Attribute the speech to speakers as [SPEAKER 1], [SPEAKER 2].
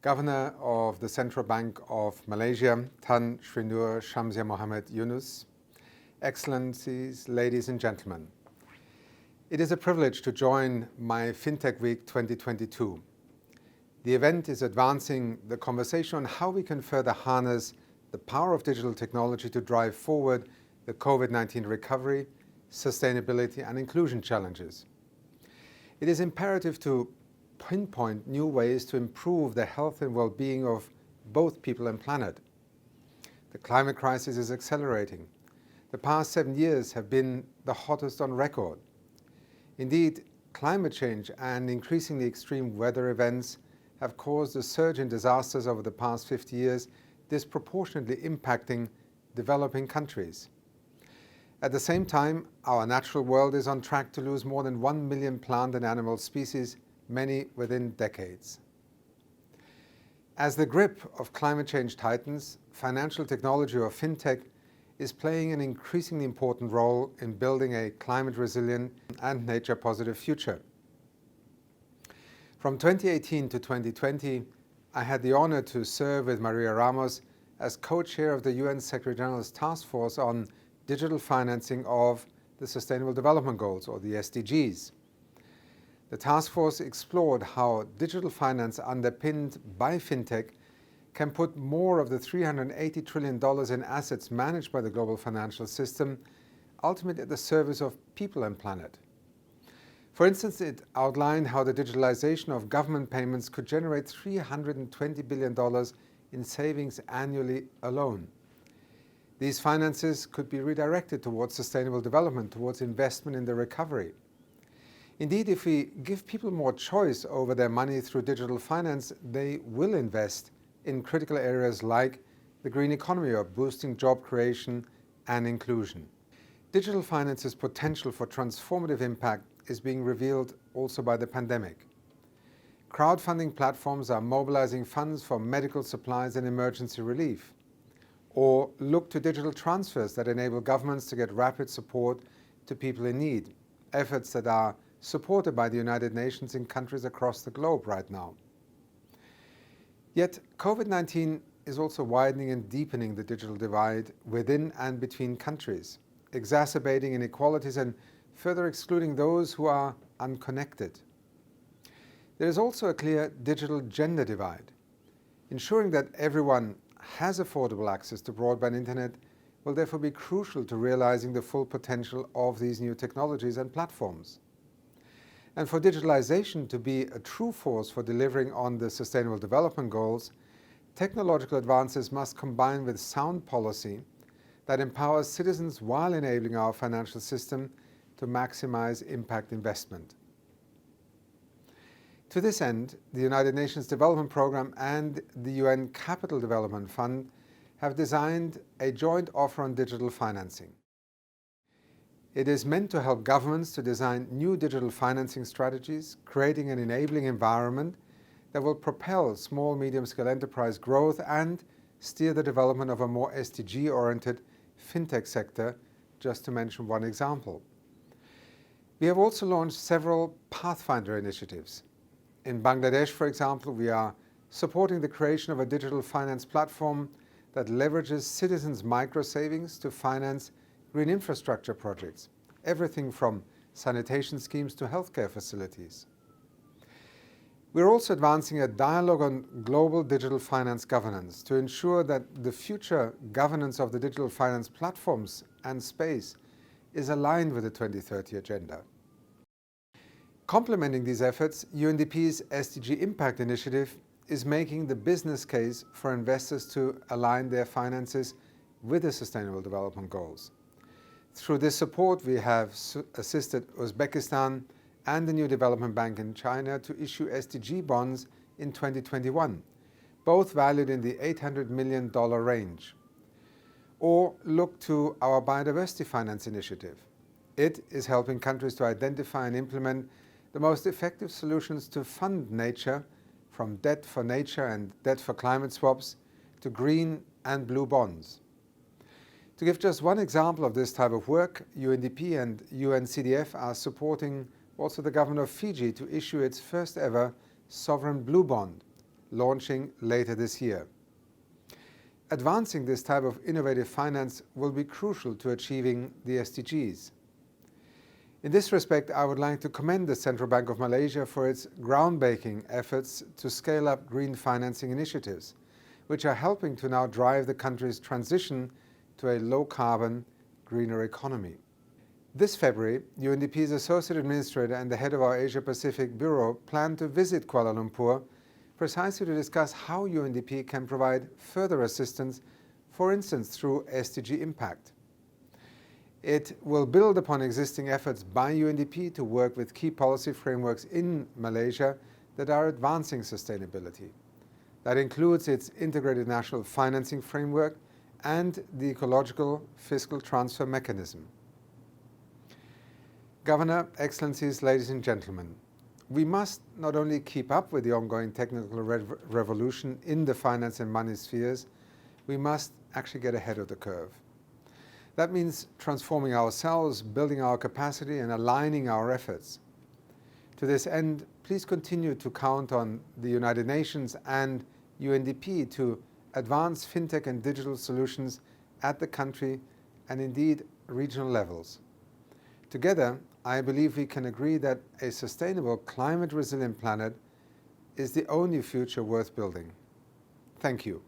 [SPEAKER 1] Governor of the Central Bank of Malaysia, Tan Sri Nur Shamsia Mohammed Yunus, Excellencies, ladies and gentlemen. It is a privilege to join MyFintech Week 2022. The event is advancing the conversation on how we can further harness the power of digital technology to drive forward the COVID-19 recovery, sustainability and inclusion challenges. It is imperative to pinpoint new ways to improve the health and well-being of both people and planet. The climate crisis is accelerating. The past 7 years have been the hottest on record. Indeed, climate change and increasingly extreme weather events have caused a surge in disasters over the past 50 years, disproportionately impacting developing countries. At the same time, our natural world is on track to lose more than 1 million plant and animal species, many within decades. As the grip of climate change tightens, financial technology or fintech is playing an increasingly important role in building a climate-resilient and nature-positive future. From 2018 to 2020, I had the honor to serve with Maria Ramos as co-chair of the UN Secretary-General's Task Force on Digital Financing of the Sustainable Development Goals, or the SDGs. The task force explored how digital finance underpinned by fintech can put more of the $380 trillion in assets managed by the global financial system ultimately at the service of people and planet. For instance, it outlined how the digitalization of government payments could generate $320 billion in savings annually alone. These finances could be redirected towards sustainable development, towards investment in the recovery. Indeed, if we give people more choice over their money through digital finance, they will invest in critical areas like the green economy or boosting job creation and inclusion. Digital finance's potential for transformative impact is being revealed also by the pandemic. Crowdfunding platforms are mobilizing funds for medical supplies and emergency relief, or look to digital transfers that enable governments to get rapid support to people in need, efforts that are supported by the United Nations in countries across the globe right now. Yet, COVID-19 is also widening and deepening the digital divide within and between countries, exacerbating inequalities and further excluding those who are unconnected. There is also a clear digital gender divide. Ensuring that everyone has affordable access to broadband internet will therefore be crucial to realizing the full potential of these new technologies and platforms. And for digitalization to be a true force for delivering on the Sustainable Development Goals, technological advances must combine with sound policy that empowers citizens while enabling our financial system to maximize impact investment. To this end, the United Nations Development Programme and the UN Capital Development Fund have designed a joint offer on digital financing. It is meant to help governments to design new digital financing strategies, creating an enabling environment that will propel small, medium-scale enterprise growth and steer the development of a more SDG-oriented fintech sector, just to mention one example. We have also launched several Pathfinder initiatives. In Bangladesh, for example, we are supporting the creation of a digital finance platform that leverages citizens' micro-savings to finance green infrastructure projects, everything from sanitation schemes to healthcare facilities. We're also advancing a dialogue on global digital finance governance to ensure that the future governance of the digital finance platforms and space is aligned with the 2030 agenda. Complementing these efforts, UNDP's SDG Impact initiative is making the business case for investors to align their finances with the Sustainable Development Goals. Through this support, we have assisted Uzbekistan and the New Development Bank in China to issue SDG bonds in 2021, both valued in the $800 million range. Or look to our Biodiversity Finance initiative. It is helping countries to identify and implement the most effective solutions to fund nature, from debt for nature and debt for climate swaps to green and blue bonds. To give just one example of this type of work, UNDP and UNCDF are supporting also the government of Fiji to issue its first ever sovereign blue bond, launching later this year. Advancing this type of innovative finance will be crucial to achieving the SDGs. In this respect, I would like to commend the Central Bank of Malaysia for its groundbreaking efforts to scale up green financing initiatives, which are helping to now drive the country's transition to a low-carbon, greener economy. This February, UNDP's Associate Administrator and the head of our Asia-Pacific Bureau plan to visit Kuala Lumpur precisely to discuss how UNDP can provide further assistance, for instance through SDG Impact. It will build upon existing efforts by UNDP to work with key policy frameworks in Malaysia that are advancing sustainability. That includes its Integrated National Financing Framework and the Ecological Fiscal Transfer Mechanism. Governor, Excellencies, ladies and gentlemen, we must not only keep up with the ongoing technical revolution in the finance and money spheres, we must actually get ahead of the curve. That means transforming ourselves, building our capacity, and aligning our efforts. To this end, please continue to count on the United Nations and UNDP to advance fintech and digital solutions at the country and indeed regional levels. Together, I believe we can agree that a sustainable, climate-resilient planet is the only future worth building. Thank you.